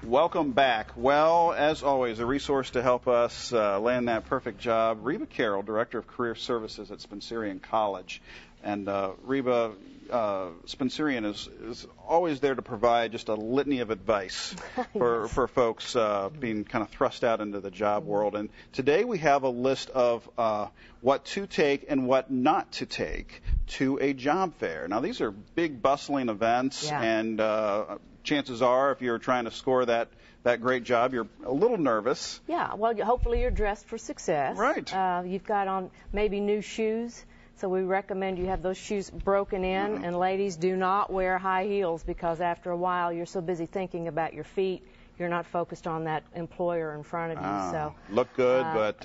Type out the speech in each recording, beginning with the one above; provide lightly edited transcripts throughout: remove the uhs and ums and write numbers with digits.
Welcome back. Well, as always, a resource to help us land that perfect job. Reba Carroll, Director of Career Services at Spencerian College. And Reba, Spencerian is always there to provide just a litany of advice for folks being kind of thrust out into the job world. And today we have a list of what to take and what not to take to a job fair. Now, these are big, bustling events, and chances are, if you're trying to score that great job, you're a little nervous. Yeah, well, hopefully you're dressed for success. Right. You've got on maybe new shoes, so we recommend you have those shoes broken in. And ladies, do not wear high heels, because after a while you're so busy thinking about your feet, you're not focused on that employer in front of you. So look good, but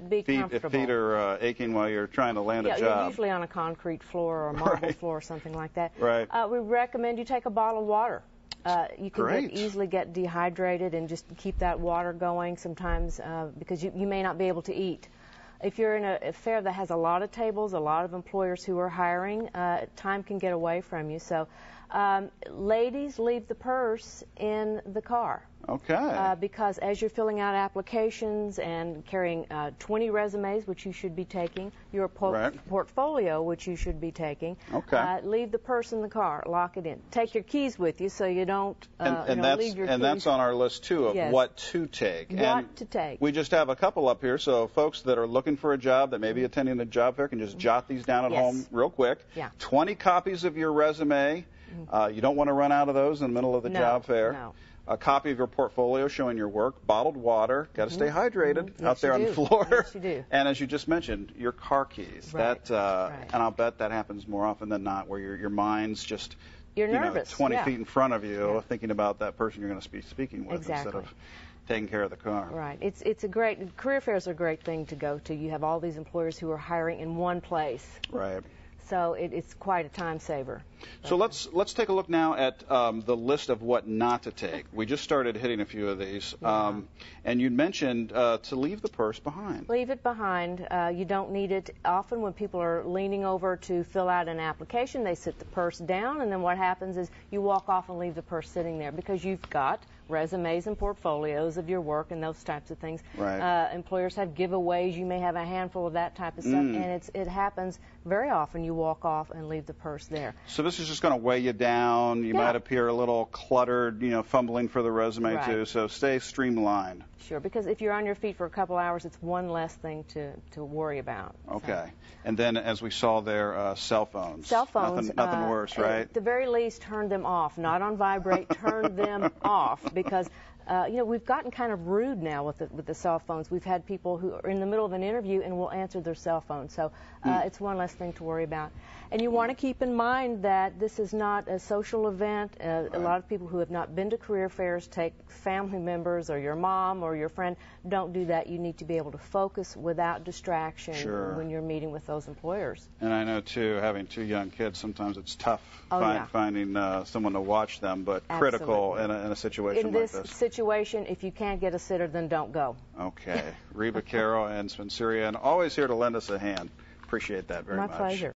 be comfortable. If feet are aching while you're trying to land a job. You're usually on a concrete floor or a marble floor or something like that. Right. We recommend you take a bottle of water. You can easily get dehydrated, and just keep that water going sometimes because you may not be able to eat. If you're in a fair that has a lot of tables, a lot of employers who are hiring, time can get away from you. So ladies, leave the purse in the car. Okay. Because as you're filling out applications and carrying 20 resumes, which you should be taking, your portfolio, which you should be taking, leave the purse in the car, lock it in. Take your keys with you so you don't leave your keys. And that's on our list, too, of what to take. What to take. We just have a couple up here, so folks that are looking for a job, that may be attending a job fair, can just jot these down at home real quick. 20 copies of your resume. You don't want to run out of those in the middle of the job fair. No. A copy of your portfolio showing your work, bottled water, got to stay hydrated out there on the floor. Yes, you do. And as you just mentioned, your car keys. Right. And I'll bet that happens more often than not, where your mind's just nervous. 20 feet in front of you, thinking about that person you're going to be speaking with instead of taking care of the car. Right. It's a great, career fairs are a great thing to go to. You have all these employers who are hiring in one place. Right. So it's quite a time saver. So let's take a look now at the list of what not to take. We just started hitting a few of these, and you mentioned to leave the purse behind. Leave it behind. You don't need it. Often when people are leaning over to fill out an application, they sit the purse down, and then what happens is you walk off and leave the purse sitting there, because you've got resumes and portfolios of your work and those types of things. Right. Employers have giveaways. You may have a handful of that type of stuff, and it happens very often. You walk off and leave the purse there. So this is just going to weigh you down. You might appear a little cluttered, fumbling for the resume too. So stay streamlined. Sure, because if you're on your feet for a couple hours, it's one less thing to worry about. Okay. And then, as we saw there, cell phones. Cell phones. Nothing worse, right? At the very least, turn them off. Not on vibrate. Turn them off, because we've gotten kind of rude now with the cell phones. We've had people who are in the middle of an interview and will answer their cell phone. So it's one less thing to worry about. And you want to keep in mind that this is not a social event. A lot of people who have not been to career fairs take family members or your mom or your friend. Don't do that. You need to be able to focus without distraction when you're meeting with those employers. And I know, too, having 2 young kids, sometimes it's tough finding someone to watch them, but critical in a situation like this. In this situation, if you can't get a sitter, then don't go. Okay. Reba Carroll and Spencerian, always here to lend us a hand. Appreciate that very much. My pleasure.